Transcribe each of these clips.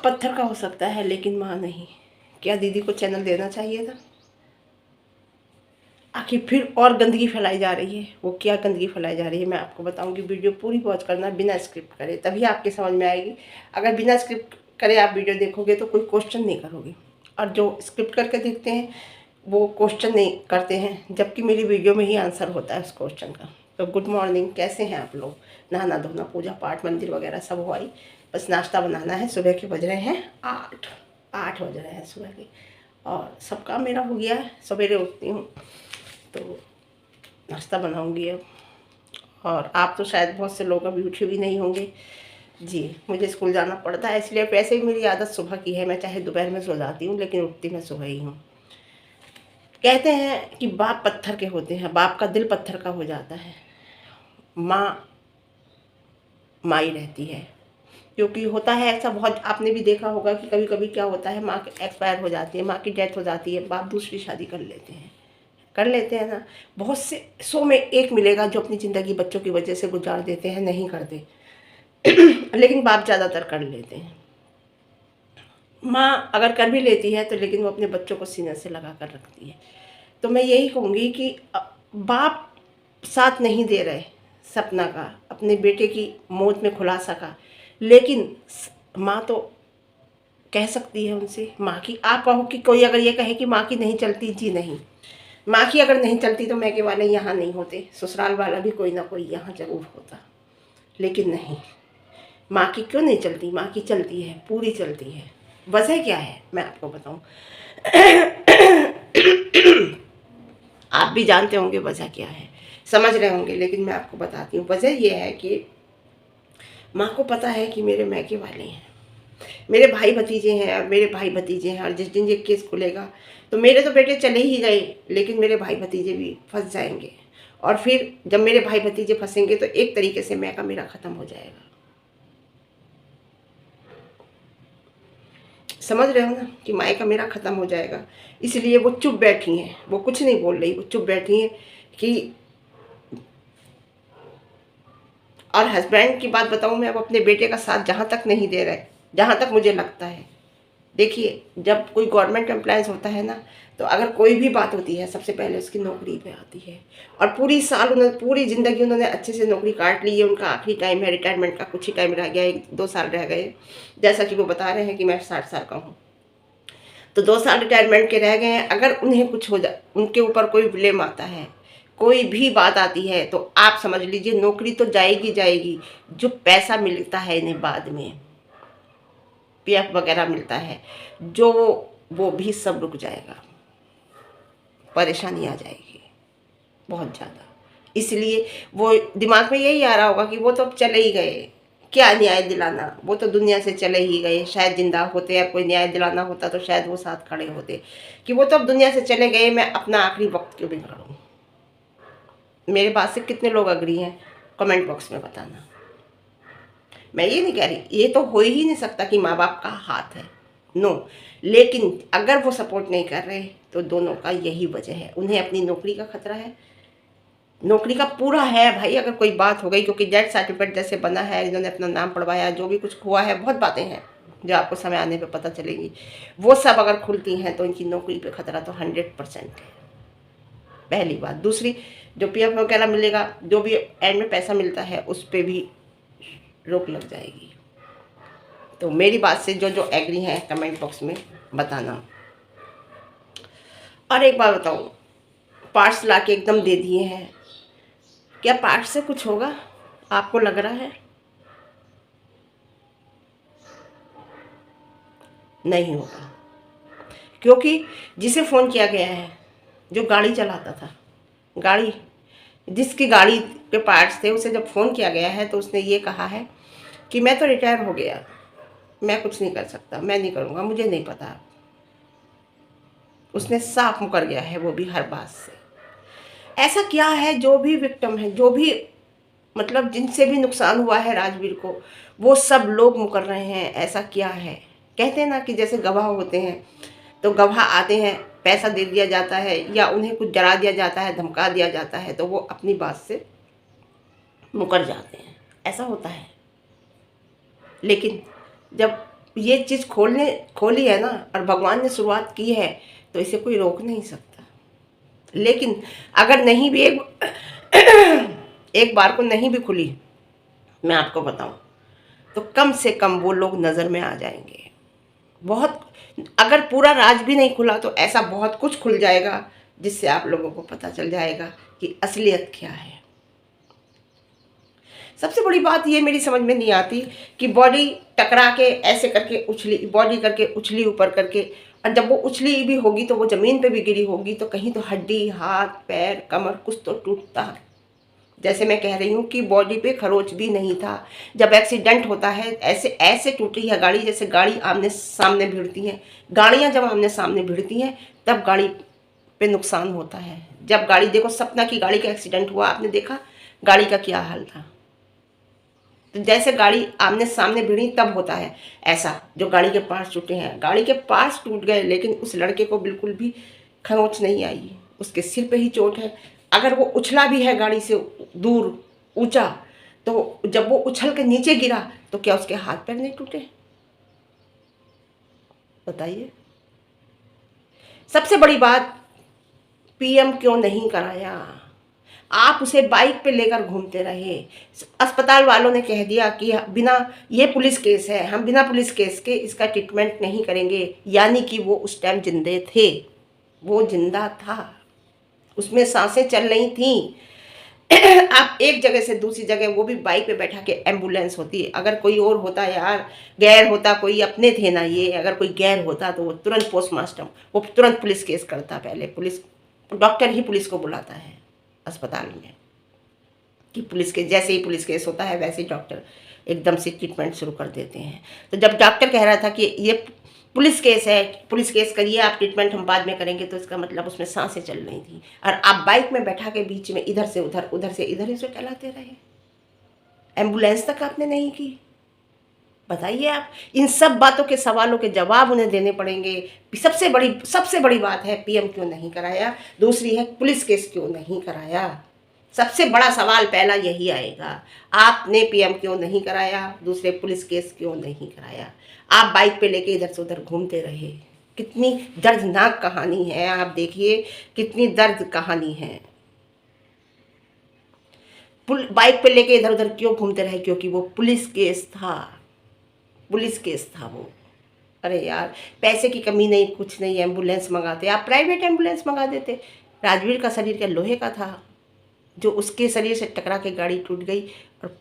पत्थर का हो सकता है लेकिन माँ नहीं। क्या दीदी को चैनल देना चाहिए था? आखिर फिर और गंदगी फैलाई जा रही है। वो क्या गंदगी फैलाई जा रही है मैं आपको बताऊंगी। वीडियो पूरी वॉच करना, बिना स्क्रिप्ट करे, तभी आपके समझ में आएगी। अगर बिना स्क्रिप्ट करे आप वीडियो देखोगे तो कोई क्वेश्चन नहीं करोगे, और जो स्क्रिप्ट करके देखते हैं वो क्वेश्चन नहीं करते हैं, जबकि मेरी वीडियो में ही आंसर होता है उस क्वेश्चन का। तो गुड मॉर्निंग, कैसे हैं आप लोग? नहाना धोना, पूजा पाठ, मंदिर वगैरह सब हुआ ही, बस नाश्ता बनाना है। सुबह के बज रहे हैं 8 बज रहे हैं सुबह के, और सब काम मेरा हो गया है। सवेरे उठती हूँ तो नाश्ता बनाऊंगी अब। और आप तो शायद बहुत से लोग अभी उठे भी नहीं होंगे। जी, मुझे स्कूल जाना पड़ता है, इसलिए वैसे ही मेरी आदत सुबह की है। मैं चाहे दोपहर में सो जाती हूँ लेकिन उठती मैं सुबह ही हूँ। कहते हैं कि बाप पत्थर के होते हैं, बाप का दिल पत्थर का हो जाता है, माँ माई रहती है। क्योंकि होता है ऐसा, बहुत आपने भी देखा होगा कि कभी कभी क्या होता है, माँ एक्सपायर हो जाती है, माँ की डेथ हो जाती है, बाप दूसरी शादी कर लेते हैं ना। बहुत से 100 में एक मिलेगा जो अपनी ज़िंदगी बच्चों की वजह से गुजार देते हैं, नहीं करते। लेकिन बाप ज़्यादातर कर लेते हैं। माँ अगर कर भी लेती है तो लेकिन वो अपने बच्चों को सीने से लगा कर रखती है। तो मैं यही कहूँगी कि बाप साथ नहीं दे रहे सपना का, अपने बेटे की मौत में खुलासा का, लेकिन माँ तो कह सकती है उनसे। माँ की, आप कहो कि कोई अगर ये कहे कि माँ की नहीं चलती, जी नहीं, माँ की अगर नहीं चलती तो मैके वाले यहाँ नहीं होते, ससुराल वाला भी कोई ना कोई यहाँ जरूर होता। लेकिन नहीं, माँ की क्यों नहीं चलती? माँ की चलती है, पूरी चलती है। वजह क्या है मैं आपको बताऊँ। आप भी जानते होंगे वजह क्या है, समझ रहे होंगे, लेकिन मैं आपको बताती हूँ। वजह यह है कि माँ को पता है कि मेरे मैके वाले हैं, मेरे भाई भतीजे हैं, और मेरे भाई भतीजे हैं, और जिस दिन ये केस खुलेगा तो मेरे तो बेटे चले ही गए, लेकिन मेरे भाई भतीजे भी फंस जाएंगे। और फिर जब मेरे भाई भतीजे फंसेंगे तो एक तरीके से मैका मेरा ख़त्म हो जाएगा। समझ रहे हो ना कि मायका मेरा ख़त्म हो जाएगा। इसलिए वो चुप बैठी हैं, वो कुछ नहीं बोल रही, वो चुप बैठी हैं कि। और हस्बैंड की बात बताऊं, मैं अब अपने बेटे का साथ जहाँ तक नहीं दे रहे, जहाँ तक मुझे लगता है। देखिए, जब कोई गवर्नमेंट एम्प्लॉयज़ होता है ना, तो अगर कोई भी बात होती है सबसे पहले उसकी नौकरी पे आती है। और पूरी ज़िंदगी उन्होंने अच्छे से नौकरी काट ली है, उनका आखिरी टाइम है रिटायरमेंट का, कुछ ही टाइम रह गया, 1-2 साल रह गए। जैसा कि वो बता रहे हैं कि मैं 60 साल का हूँ, तो 2 साल रिटायरमेंट के रह गए हैं। अगर उन्हें कुछ हो जाए, उनके ऊपर कोई ब्लेम आता है, कोई भी बात आती है, तो आप समझ लीजिए नौकरी तो जाएगी जाएगी। जो पैसा मिलता है इन्हें बाद में, पीएफ वगैरह मिलता है जो, वो भी सब रुक जाएगा, परेशानी आ जाएगी बहुत ज़्यादा। इसलिए वो दिमाग में यही आ रहा होगा कि वो तो अब चले ही गए, क्या न्याय दिलाना, वो तो दुनिया से चले ही गए। शायद जिंदा होते या कोई न्याय दिलाना होता तो शायद वो साथ खड़े होते, कि वो तो अब दुनिया से चले गए, मैं अपना आखिरी वक्त क्यों बिगाड़ूं। मेरे बात से कितने लोग अग्री हैं कमेंट बॉक्स में बताना। मैं ये नहीं कह रही, ये तो हो ही नहीं सकता कि माँ बाप का हाथ है, नो। लेकिन अगर वो सपोर्ट नहीं कर रहे तो दोनों का यही वजह है, उन्हें अपनी नौकरी का खतरा है। नौकरी का पूरा है भाई, अगर कोई बात हो गई, क्योंकि डेथ सर्टिफिकेट जैसे बना है, इन्होंने अपना नाम पढ़वाया, जो भी कुछ हुआ है, बहुत बातें हैं जो आपको समय आने पे पता चलेगी। वो सब अगर खुलती हैं तो इनकी नौकरी पे खतरा तो 100% है, पहली बात। दूसरी, जो पीएफ वगैरह मिलेगा, जो भी एंड में पैसा मिलता है, उस पर भी रोक लग जाएगी। तो मेरी बात से जो जो एग्री हैं कमेंट बॉक्स में बताना। और एक बात बताऊँ, पार्ट्स ला के एकदम दे दिए हैं, क्या पार्ट से कुछ होगा आपको लग रहा है? नहीं होगा, क्योंकि जिसे फ़ोन किया गया है, जो गाड़ी चलाता था, गाड़ी, जिसकी गाड़ी के पार्ट्स थे, उसे जब फ़ोन किया गया है तो उसने ये कहा है कि मैं तो रिटायर हो गया, मैं कुछ नहीं कर सकता, मैं नहीं करूँगा, मुझे नहीं पता। उसने साफ मुकर गया है, वो भी हर बात से। ऐसा क्या है, जो भी विक्टिम है, जो भी मतलब जिनसे भी नुकसान हुआ है राजवीर को, वो सब लोग मुकर रहे हैं। ऐसा क्या है, कहते हैं ना कि जैसे गवाह होते हैं तो गवाह आते हैं, पैसा दे दिया जाता है या उन्हें कुछ डरा दिया जाता है, धमका दिया जाता है, तो वो अपनी बात से मुकर जाते हैं, ऐसा होता है। लेकिन जब ये चीज़ खोली है ना, और भगवान ने शुरुआत की है, तो इसे कोई रोक नहीं सकता। लेकिन अगर नहीं भी एक बार को नहीं भी खुली, मैं आपको बताऊं, तो कम से कम वो लोग नज़र में आ जाएंगे। बहुत, अगर पूरा राज भी नहीं खुला तो ऐसा बहुत कुछ खुल जाएगा जिससे आप लोगों को पता चल जाएगा कि असलियत क्या है। सबसे बड़ी बात ये मेरी समझ में नहीं आती कि बॉडी टकरा के ऐसे करके उछली, बॉडी करके उछली ऊपर करके, और जब वो उछली भी होगी तो वो ज़मीन पे भी गिरी होगी, तो कहीं तो हड्डी, हाथ पैर कमर कुछ तो टूटता है। जैसे मैं कह रही हूँ कि बॉडी पे खरोच भी नहीं था। जब एक्सीडेंट होता है ऐसे ऐसे टूटी है गाड़ी, जैसे गाड़ी आमने सामने भिड़ती हैं। गाड़ियाँ जब आमने सामने भिड़ती हैं तब गाड़ी पे नुकसान होता है। जब गाड़ी, देखो सपना की गाड़ी का एक्सीडेंट हुआ, आपने देखा गाड़ी का क्या हाल था। तो जैसे गाड़ी आमने सामने भिड़ी तब होता है ऐसा, जो गाड़ी के पार्ट्स टूटे हैं। गाड़ी के पार्ट्स टूट गए, लेकिन उस लड़के को बिल्कुल भी खरोंच नहीं आई, उसके सिर पे ही चोट है। अगर वो उछला भी है गाड़ी से दूर ऊंचा, तो जब वो उछल के नीचे गिरा तो क्या उसके हाथ पैर नहीं टूटे? बताइए। सबसे बड़ी बात, पीएम क्यों नहीं कराया? आप उसे बाइक पे लेकर घूमते रहे। अस्पताल वालों ने कह दिया कि बिना, ये पुलिस केस है, हम बिना पुलिस केस के इसका ट्रीटमेंट नहीं करेंगे। यानी कि वो उस टाइम जिंदे थे, वो जिंदा था, उसमें सांसें चल रही थी। आप एक जगह से दूसरी जगह, वो भी बाइक पे बैठा के, एम्बुलेंस होती है। अगर कोई और होता यार, गैर होता, कोई अपने थे ना ये, अगर कोई गैर होता तो वो तुरंत पोस्टमार्टम, वो तुरंत पुलिस केस करता। पहले पुलिस, डॉक्टर ही पुलिस को बुलाता है अस्पताल में, कि पुलिस के, जैसे ही पुलिस केस होता है वैसे ही डॉक्टर एकदम से ट्रीटमेंट शुरू कर देते हैं। तो जब डॉक्टर कह रहा था कि ये पुलिस केस है, पुलिस केस करिए आप, ट्रीटमेंट हम बाद में करेंगे, तो इसका मतलब उसमें सांसें चल रही थी। और आप बाइक में बैठा के बीच में इधर से उधर, उधर से इधर ही से टहलाते रहे, एम्बुलेंस तक आपने नहीं की। बताइए आप, इन सब बातों के सवालों के जवाब उन्हें देने पड़ेंगे। सबसे बड़ी बात है, पीएम क्यों नहीं कराया। दूसरी है, पुलिस केस क्यों नहीं कराया। सबसे बड़ा सवाल पहला यही आएगा, आपने पीएम क्यों नहीं कराया, दूसरे पुलिस केस क्यों नहीं कराया। आप बाइक पे लेके इधर से उधर घूमते रहे। कितनी दर्दनाक कहानी है, आप देखिए कितनी दर्द कहानी है। बाइक पे लेके इधर उधर क्यों घूमते रहे? क्योंकि वो पुलिस केस था, पुलिस केस था वो। अरे यार, पैसे की कमी नहीं, कुछ नहीं, एम्बुलेंस मंगाते, आप प्राइवेट एम्बुलेंस मंगा देते। राजवीर का शरीर क्या लोहे का था, जो उसके शरीर से टकरा के गाड़ी टूट गई और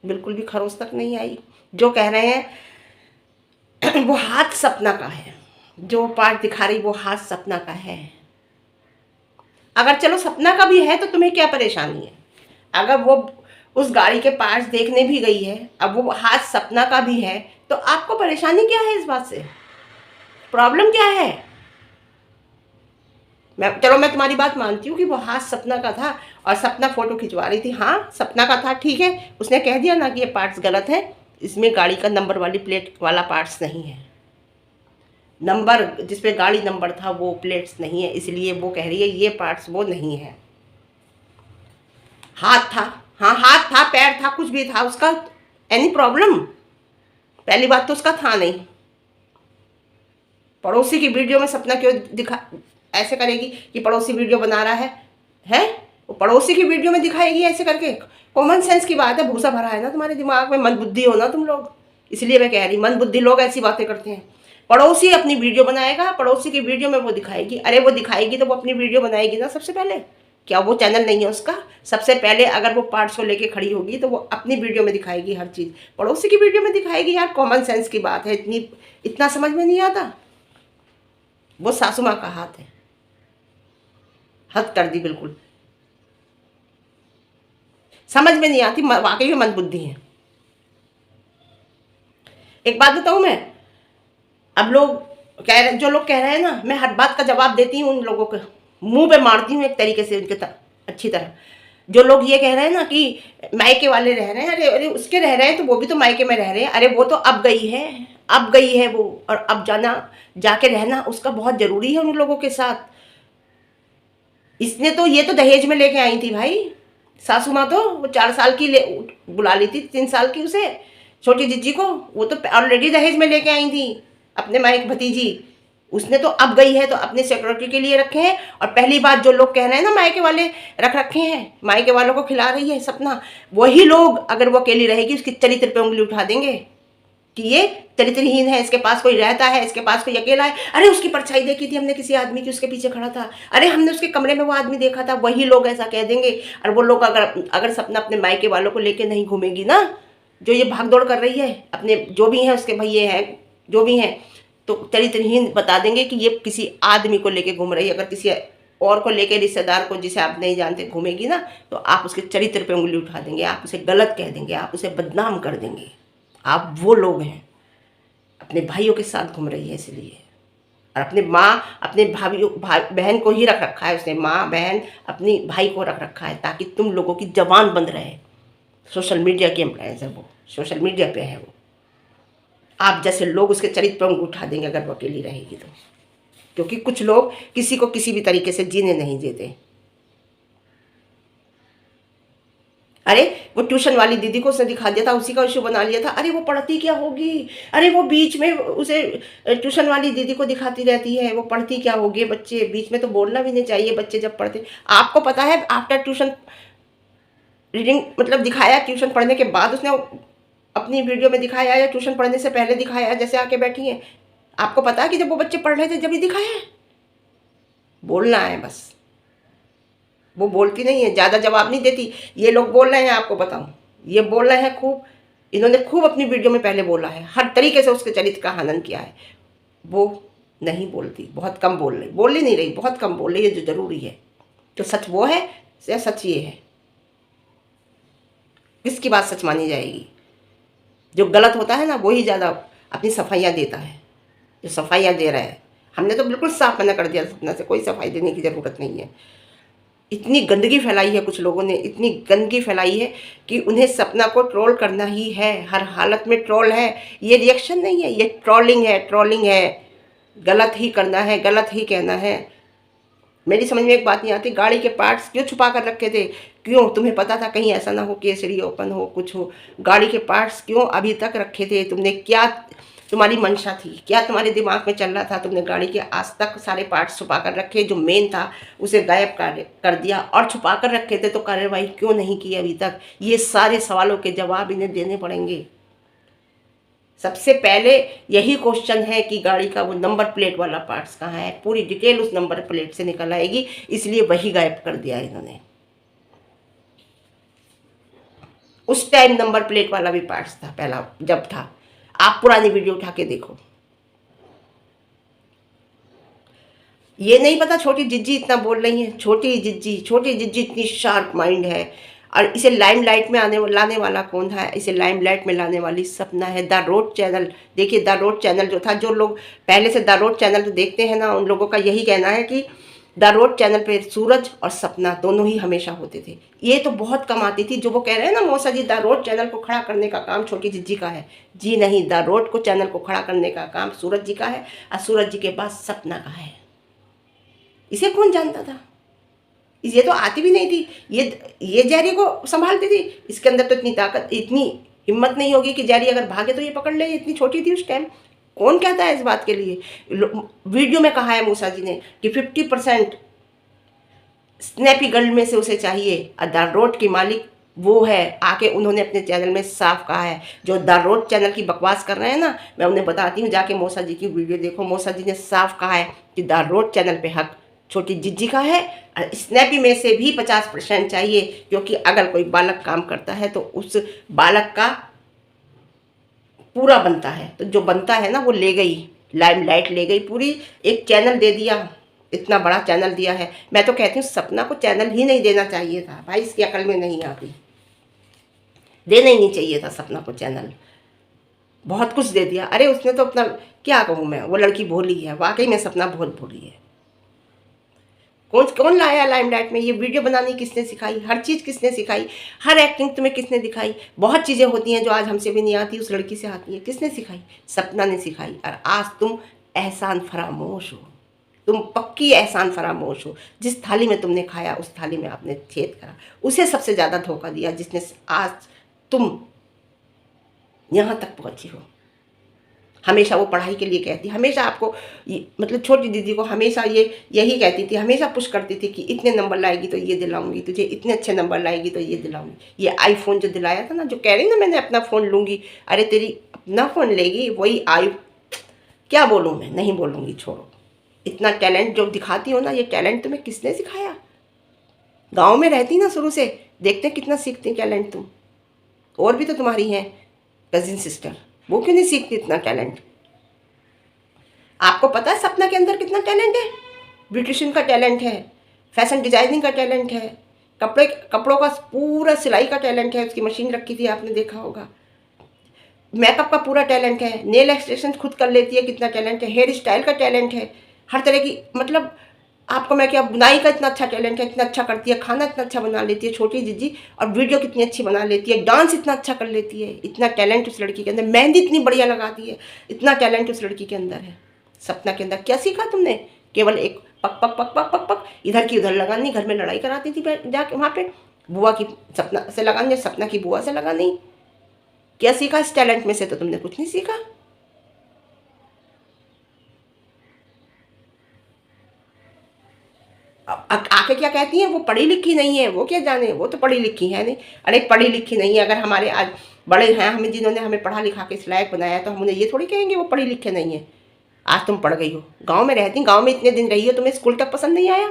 बिल्कुल भी खरोच तक नहीं आई। जो कह रहे हैं वो हाथ सपना का है, जो पार्ट दिखा रही वो हाथ सपना का है। अगर चलो सपना का भी है तो तुम्हें क्या परेशानी है? अगर वो उस गाड़ी के पार्ट्स देखने भी गई है, अब वो हाथ सपना का भी है, तो आपको परेशानी क्या है इस बात से? प्रॉब्लम क्या है? मैं तुम्हारी बात मानती हूँ कि वो हाथ सपना का था और सपना फोटो खिंचवा रही थी। हाँ, सपना का था, ठीक है, उसने कह दिया ना कि ये पार्ट्स गलत है, इसमें गाड़ी का नंबर वाली प्लेट वाला पार्ट्स नहीं है, नंबर जिस पे गाड़ी नंबर था वो प्लेट्स नहीं है, इसलिए वो कह रही है ये पार्ट्स वो नहीं है। हाथ था, हाँ हाथ था, पैर था, कुछ भी था उसका, एनी प्रॉब्लम? पहली बात तो उसका था नहीं। पड़ोसी की वीडियो में सपना क्यों दिखा, ऐसे करेगी कि पड़ोसी वीडियो बना रहा है वो पड़ोसी की वीडियो में दिखाएगी ऐसे करके? कॉमन सेंस की बात है, भूसा भरा है ना तुम्हारे दिमाग में, मंदबुद्धि हो ना तुम लोग, इसलिए मैं कह रही, मंदबुद्धि लोग ऐसी बातें करते हैं। पड़ोसी अपनी वीडियो बनाएगा, पड़ोसी की वीडियो में वो दिखाएगी। अरे वो दिखाएगी तो वो अपनी वीडियो बनाएगी ना सबसे पहले, क्या वो चैनल नहीं है उसका? सबसे पहले अगर वो पार्ट्स को लेके खड़ी होगी तो वो अपनी वीडियो में दिखाएगी हर चीज़, पड़ोसी की वीडियो में दिखाएगी? यार कॉमन सेंस की बात है, इतना समझ में नहीं आता? वो सासू माँ का हाथ है, हद कर दी बिल्कुल, समझ में नहीं आती, वाकई में मंदबुद्धि है। एक बात बताऊं मैं, अब लोग जो लोग कह रहे हैं ना, मैं हर बात का जवाब देती हूँ उन लोगों के मुंह पे मारती हूँ एक तरीके से, उनके अच्छी तरह। जो लोग ये कह रहे हैं ना कि मायके वाले रह रहे हैं, अरे अरे उसके रह रहे हैं तो वो भी तो मायके में रह रहे हैं। अरे वो तो अब गई है वो, और अब जाके रहना उसका बहुत ज़रूरी है उन लोगों के साथ। इसने तो, ये तो दहेज में लेके आई थी भाई, सासू माँ तो वो 4 साल की बुला ली थी, 3 साल की उसे, छोटी जिज्जी को, वो तो ऑलरेडी दहेज में लेके आई थी अपने माई की भतीजी, उसने तो अब गई है तो अपने सिक्योरिटी के लिए रखे हैं। और पहली बात जो लोग कह रहे हैं ना मायके वाले रख रखे हैं, मायके वालों को खिला रही है सपना, वही लोग अगर वो अकेली रहेगी उसकी चरित्र पे उंगली उठा देंगे कि ये चरित्रहीन है, इसके पास कोई रहता है, इसके पास कोई अकेला है। अरे उसकी परछाई देखी थी हमने किसी आदमी की, उसके पीछे खड़ा था, अरे हमने उसके कमरे में वो आदमी देखा था, वही लोग ऐसा कह देंगे। और वो लोग अगर सपना अपने मायके वालों को लेके नहीं घूमेगी ना, जो ये भागदौड़ कर रही है, अपने जो भी हैं उसके भैये हैं जो भी हैं, तो चरित्रहीन बता देंगे कि ये किसी आदमी को लेके घूम रही है। अगर किसी और को लेके, रिश्तेदार को जिसे आप नहीं जानते घूमेगी ना, तो आप उसके चरित्र पे उंगली उठा देंगे, आप उसे गलत कह देंगे, आप उसे बदनाम कर देंगे। आप वो लोग हैं, अपने भाइयों के साथ घूम रही है इसलिए। और अपने माँ अपने बहन को ही रख रखा है उसने, माँ बहन अपनी भाई को रख रखा है ताकि तुम लोगों की जबान बंद रहे। सोशल मीडिया की एम्प्लॉयज है वो, सोशल मीडिया पे है वो। आप जैसे लोग उसके चरित्र पर उठा देंगे अगर वो अकेली रहेगी तो, क्योंकि कुछ लोग किसी को किसी भी तरीके से जीने नहीं देते। अरे वो ट्यूशन वाली दीदी को उसने दिखा दिया था, उसी का इशू बना लिया था। अरे वो पढ़ती क्या होगी, अरे वो बीच में उसे ट्यूशन वाली दीदी को दिखाती रहती है, वो पढ़ती क्या होगी। बच्चे बीच में तो बोलना भी नहीं चाहिए, बच्चे जब पढ़ते। आपको पता है आफ्टर ट्यूशन रीडिंग मतलब दिखाया, ट्यूशन पढ़ने के बाद उसने अपनी वीडियो में दिखाया या ट्यूशन पढ़ने से पहले दिखाया, जैसे आके बैठी हैं। आपको पता है कि जब वो बच्चे पढ़ रहे थे जब ही दिखाया है। बोलना है बस, वो बोलती नहीं है, ज़्यादा जवाब नहीं देती। ये लोग बोल रहे हैं, आपको बताऊं, ये बोल रहे हैं खूब, इन्होंने खूब अपनी वीडियो में पहले बोला है, हर तरीके से उसके चरित्र का हनन किया है। वो नहीं बोलती, बहुत कम बोल ही नहीं रही, बहुत कम बोल रही है जो ज़रूरी है। तो सच वो है या सच ये है, किसकी बात सच मानी जाएगी? जो गलत होता है ना वही ज़्यादा अपनी सफाइयाँ देता है, जो सफाइयाँ दे रहा है। हमने तो बिल्कुल साफ मना कर दिया सपना से, कोई सफाई देने की ज़रूरत नहीं है। इतनी गंदगी फैलाई है कुछ लोगों ने, इतनी गंदगी फैलाई है कि उन्हें सपना को ट्रोल करना ही है, हर हालत में ट्रोल है। ये रिएक्शन नहीं है, ये ट्रोलिंग है, ट्रोलिंग है। गलत ही करना है, गलत ही कहना है। मेरी समझ में एक बात नहीं आती, गाड़ी के पार्ट्स क्यों छुपा कर रखे थे? क्यों? तुम्हें पता था कहीं ऐसा ना हो केसरी ओपन हो, कुछ हो। गाड़ी के पार्ट्स क्यों अभी तक रखे थे? तुमने क्या, तुम्हारी मंशा थी क्या, तुम्हारे दिमाग में चल रहा था? तुमने गाड़ी के आज तक सारे पार्ट्स छुपा कर रखे, जो मेन था उसे गायब कर दिया और छुपा कर रखे थे, तो कार्रवाई क्यों नहीं की अभी तक? ये सारे सवालों के जवाब इन्हें देने पड़ेंगे। सबसे पहले यही क्वेश्चन है कि गाड़ी का वो नंबर प्लेट वाला पार्ट्स कहाँ है। पूरी डिटेल उस नंबर प्लेट से निकल आएगी, इसलिए वही गायब कर दिया इन्होंने। उस टाइम नंबर प्लेट वाला भी पार्ट्स था पहला जब था, आप पुरानी वीडियो उठा के देखो। ये नहीं पता छोटी जिज्जी इतना बोल रही है, छोटी जिज्जी इतनी शार्प माइंड है। और इसे लाइमलाइट में लाने वाला कौन था? इसे लाइमलाइट में लाने वाली सपना है। द रोड चैनल, देखिए द रोड चैनल जो था, जो लोग पहले से द रोड चैनल देखते हैं ना, उन लोगों का यही कहना है कि द रोड चैनल पे सूरज और सपना दोनों ही हमेशा होते थे। ये तो बहुत कम आती थी। जो वो कह रहे हैं ना मौसा जी, द रोड चैनल को खड़ा करने का काम छोटी जिज्जी का है। जी नहीं, द रोड को चैनल को खड़ा करने का काम सूरज जी का है, और सूरज जी के बाद सपना का है। इसे कौन जानता था? ये तो आती भी नहीं थी, ये जैरी को संभालती थी। इसके अंदर तो इतनी ताकत, इतनी हिम्मत नहीं होगी कि जैरी अगर भागे तो ये पकड़ ले। इतनी छोटी थी उस टाइम। कौन कहता है इस बात के लिए? वीडियो में कहा है मूसा जी ने कि 50% स्नैपी गर्ल में से उसे चाहिए, और द रोड की मालिक वो है। आके उन्होंने अपने चैनल में साफ कहा है। जो द रोड चैनल की बकवास कर रहे हैं ना, मैं उन्हें बताती हूँ, जाके मौसा जी की वीडियो देखो। मौसा जी ने साफ कहा है कि द रोड चैनल पे हक छोटी जिज्जी का है, और स्नैपी में से भी 50% चाहिए, क्योंकि अगर कोई बालक काम करता है तो उस बालक का पूरा बनता है। तो जो बनता है ना वो ले गई, लाइमलाइट ले गई पूरी। एक चैनल दे दिया, इतना बड़ा चैनल दिया है। मैं तो कहती हूँ सपना को चैनल ही नहीं देना चाहिए था भाई, इसकी अकल में नहीं आती। देना ही नहीं चाहिए था सपना को चैनल। बहुत कुछ दे दिया। अरे उसने तो अपना, क्या कहूँ मैं, वो लड़की भोली है, वाकई में सपना बहुत भोली है। कौन लाया लाइमलाइट में? ये वीडियो बनानी किसने सिखाई? हर चीज़ किसने सिखाई? हर एक्टिंग तुम्हें किसने दिखाई? बहुत चीज़ें होती हैं जो आज हमसे भी नहीं आती, उस लड़की से आती है। किसने सिखाई? सपना ने सिखाई। और आज तुम एहसान फरामोश हो, तुम पक्की एहसान फरामोश हो। जिस थाली में तुमने खाया उस थाली में आपने छेद करा। उसे सबसे ज़्यादा धोखा दिया जिसने आज तुम यहाँ तक पहुँची हो। हमेशा वो पढ़ाई के लिए कहती, हमेशा आपको मतलब छोटी दीदी को हमेशा यही कहती थी, हमेशा पुश करती थी कि इतने नंबर लाएगी तो ये दिलाऊंगी तुझे, इतने अच्छे नंबर लाएगी तो ये दिलाऊंगी। ये आईफोन जो दिलाया था ना, जो कह रही ना मैंने अपना फ़ोन लूँगी, अरे तेरी अपना फ़ोन लेगी, वही क्या बोलूँ मैं, नहीं बोलूँगी, छोड़ो। इतना टैलेंट जो दिखाती हो ना, ये टैलेंट तुम्हें किसने सिखाया? गाँव में रहती ना शुरू से, देखते कितना सीखती टैलेंट तुम। और भी तो तुम्हारी हैं कजिन सिस्टर, वो क्यों नहीं सीखती इतना टैलेंट? आपको पता है सपना के अंदर कितना टैलेंट है? ब्यूटिशियन का टैलेंट है, फैशन डिजाइनिंग का टैलेंट है, कपड़ों का पूरा सिलाई का टैलेंट है, उसकी मशीन रखी थी आपने देखा होगा। मेकअप का पूरा टैलेंट है, नेल एक्सटेंशन खुद कर लेती है, कितना टैलेंट है, हेयर स्टाइल का टैलेंट है, हर तरह की, मतलब आपको मैं क्या, बुनाई का इतना अच्छा टैलेंट है, इतना अच्छा करती है, खाना इतना अच्छा बना लेती है छोटी जीजी, और वीडियो कितनी अच्छी बना लेती है, डांस इतना अच्छा कर लेती है, इतना टैलेंट उस लड़की के अंदर, मेहंदी इतनी बढ़िया लगाती है, इतना टैलेंट उस लड़की के अंदर है। सपना के अंदर क्या सीखा तुमने? केवल एक पक पक पक पक पक पक इधर की उधर लगानी, घर में लड़ाई कराती थी जाके वहाँ पे, बुआ की सपना से लगानी, सपना की बुआ से लगानी। क्या सीखा इस टैलेंट में से? तो तुमने कुछ नहीं सीखा। आके क्या कहती हैं, वो पढ़ी लिखी नहीं है, वो क्या जाने, वो तो पढ़ी लिखी है नहीं। अरे पढ़ी लिखी नहीं है, अगर हमारे आज बड़े हैं, हमें जिन्होंने हमें पढ़ा लिखा के इस लायक बनाया, तो हम उन्हें ये थोड़ी कहेंगे वो पढ़ी लिखे नहीं है। आज तुम पढ़ गई हो, गांव में रहती, गांव में इतने दिन रही हो, तुम्हें स्कूल तक पसंद नहीं आया,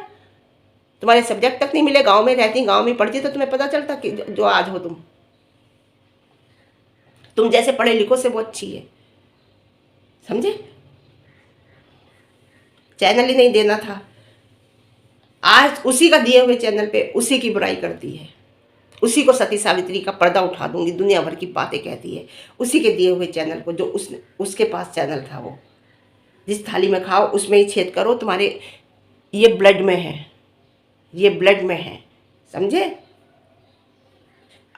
तुम्हारे सब्जेक्ट तक नहीं मिले, गांव में रहती, गांव में पढ़ती, तो तुम्हें पता चलता कि जो आज हो तुम जैसे पढ़े लिखो से वो अच्छी है, समझे? चैनल ही नहीं देना था, आज उसी का दिए हुए चैनल पे उसी की बुराई करती है, उसी को सती सावित्री का पर्दा उठा दूंगी, दुनिया भर की बातें कहती है, उसी के दिए हुए चैनल को, जो उसके पास चैनल था। वो जिस थाली में खाओ उसमें ही छेद करो, तुम्हारे ये ब्लड में है, ये ब्लड में है, समझे?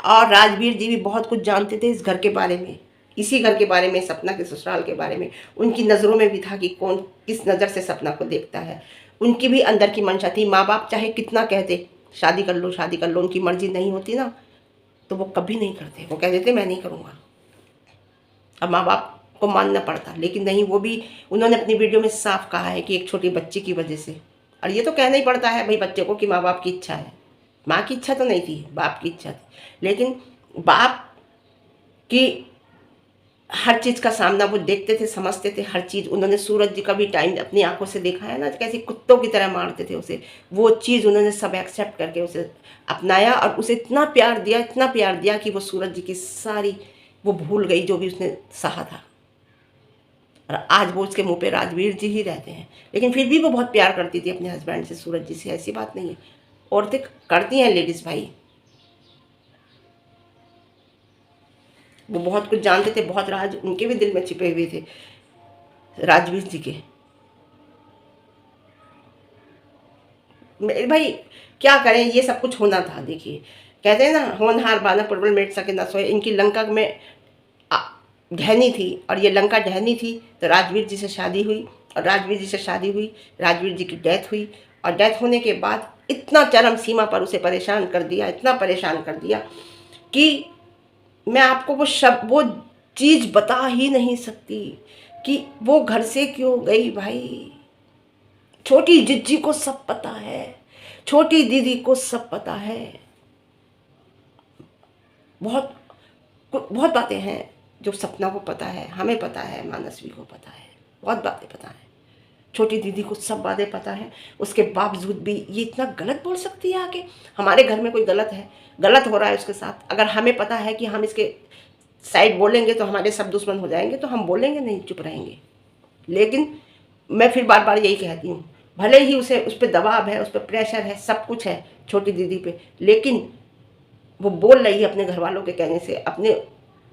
और राजवीर जी भी बहुत कुछ जानते थे इस घर के बारे में, इसी घर के बारे में, सपना के ससुराल के बारे में। उनकी नज़रों में भी था कि कौन किस नज़र से सपना को देखता है। उनकी भी अंदर की मंशा थी, माँ बाप चाहे कितना कहते शादी कर लो शादी कर लो, उनकी मर्जी नहीं होती ना तो वो कभी नहीं करते, वो कह देते मैं नहीं करूँगा। अब माँ बाप को मानना पड़ता, लेकिन नहीं, वो भी उन्होंने अपनी वीडियो में साफ कहा है कि एक छोटी बच्ची की वजह से, और ये तो कहना ही पड़ता है भाई बच्चे को कि माँ बाप की इच्छा है। माँ की इच्छा तो नहीं थी, बाप की इच्छा थी, लेकिन बाप की हर चीज़ का सामना वो देखते थे, समझते थे हर चीज़। उन्होंने सूरज जी का भी टाइम अपनी आंखों से देखा है ना, कैसे कुत्तों की तरह मारते थे उसे, वो चीज़ उन्होंने सब एक्सेप्ट करके उसे अपनाया, और उसे इतना प्यार दिया, इतना प्यार दिया कि वो सूरज जी की सारी वो भूल गई जो भी उसने सहा था। और आज वो उसके मुंह पे राजवीर जी ही रहते हैं, लेकिन फिर भी वो बहुत प्यार करती थी अपने हस्बैंड से, सूरज जी से, ऐसी बात नहीं है। औरतें करती हैं लेडीज़ भाई, वो बहुत कुछ जानते थे, बहुत राज उनके भी दिल में छिपे हुए थे, राजवीर जी के। मेरे भाई क्या करें, ये सब कुछ होना था। देखिए कहते हैं ना, होनहार बाना परवल मेट सके ना सोए। इनकी लंका में ढहनी थी, और ये लंका ढहनी थी, तो राजवीर जी से शादी हुई, और राजवीर जी से शादी हुई, राजवीर जी की डेथ हुई, और डेथ होने के बाद इतना चरम सीमा पर उसे परेशान कर दिया, इतना परेशान कर दिया कि मैं आपको वो चीज़ बता ही नहीं सकती कि वो घर से क्यों गई भाई। छोटी जिज्जी को सब पता है, छोटी दीदी को सब पता है, बहुत बहुत बातें हैं जो सपना को पता है, हमें पता है, मानसवी को पता है, बहुत बातें पता है, छोटी दीदी को सब बातें पता है। उसके बावजूद भी ये इतना गलत बोल सकती है आके। हमारे घर में कोई गलत है, गलत हो रहा है उसके साथ, अगर हमें पता है कि हम इसके साइड बोलेंगे तो हमारे सब दुश्मन हो जाएंगे, तो हम बोलेंगे नहीं, चुप रहेंगे। लेकिन मैं फिर बार बार यही कहती हूँ, भले ही उसे उस पर दबाव है, उस पर प्रेशर है, सब कुछ है छोटी दीदी पे, लेकिन वो बोल रही है अपने घर वालों के कहने से, अपने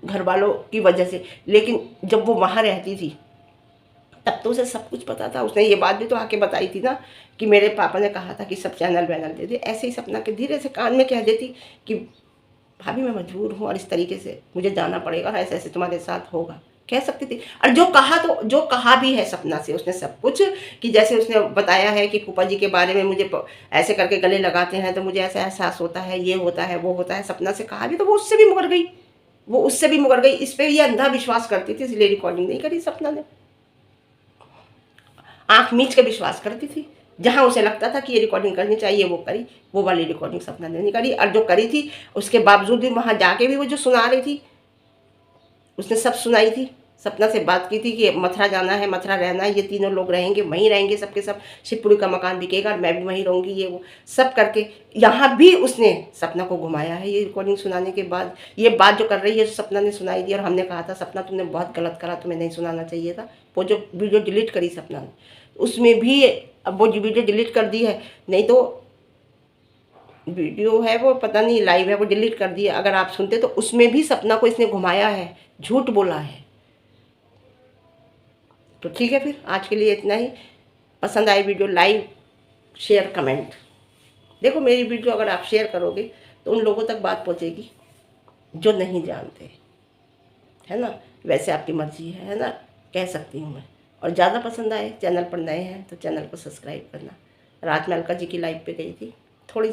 घर वालों की वजह से। लेकिन जब वो वहाँ रहती थी तब तो उसे सब कुछ पता था। उसने ये बात भी तो आके बताई थी ना कि मेरे पापा ने कहा था कि सब चैनल वैनल दे दे। ऐसे ही सपना के धीरे से कान में कह देती कि भाभी मैं मजबूर हूँ और इस तरीके से मुझे जाना पड़ेगा, ऐसे ऐसे तुम्हारे साथ होगा, कह सकती थी। और जो कहा भी है सपना से उसने सब कुछ, कि जैसे उसने बताया है कि फूफा जी के बारे में मुझे ऐसे करके गले लगाते हैं तो मुझे ऐसा एहसास होता है, ये होता है, वो होता है, सपना से कहा भी तो वो उससे भी मुकर गई। वो उससे भी मुकर गई। इस पर ये अंधा विश्वास करती थी, इसलिए रिकॉर्डिंग नहीं करी सपना ने। आंख मीच के विश्वास करती थी, जहां उसे लगता था कि ये रिकॉर्डिंग करनी चाहिए वो करी, वो वाली रिकॉर्डिंग सपना ने नहीं करी। और जो करी थी उसके बावजूद भी वहां जाके भी वो जो सुना रही थी, उसने सब सुनाई थी। सपना से बात की थी कि मथुरा जाना है, मथुरा रहना है, ये तीनों लोग रहेंगे, वहीं रहेंगे सबके सब, शिवपुरी का मकान बिकेगा और मैं भी वहीं रहूँगी, ये वो सब करके यहाँ भी उसने सपना को घुमाया है। ये रिकॉर्डिंग सुनाने के बाद ये बात जो कर रही है सपना ने सुनाई दी, और हमने कहा था सपना तुमने बहुत गलत करा, तुम्हें नहीं सुनाना चाहिए था। वो जो वीडियो डिलीट करी सपना ने, उसमें भी अब वो वीडियो डिलीट कर दी है, नहीं तो वीडियो है वो पता नहीं लाइव है, वो डिलीट कर दिया। अगर आप सुनते तो उसमें भी सपना को इसने घुमाया है, झूठ बोला है। तो ठीक है, फिर आज के लिए इतना ही। पसंद आई वीडियो लाइक शेयर कमेंट। देखो मेरी वीडियो अगर आप शेयर करोगे तो उन लोगों तक बात पहुंचेगी जो नहीं जानते, है ना। वैसे आपकी मर्जी है ना, कह सकती हूँ मैं। और ज़्यादा पसंद आए, चैनल पर नए हैं तो चैनल को सब्सक्राइब करना। रात में अलका जी की लाइव पे गई थी, थोड़ी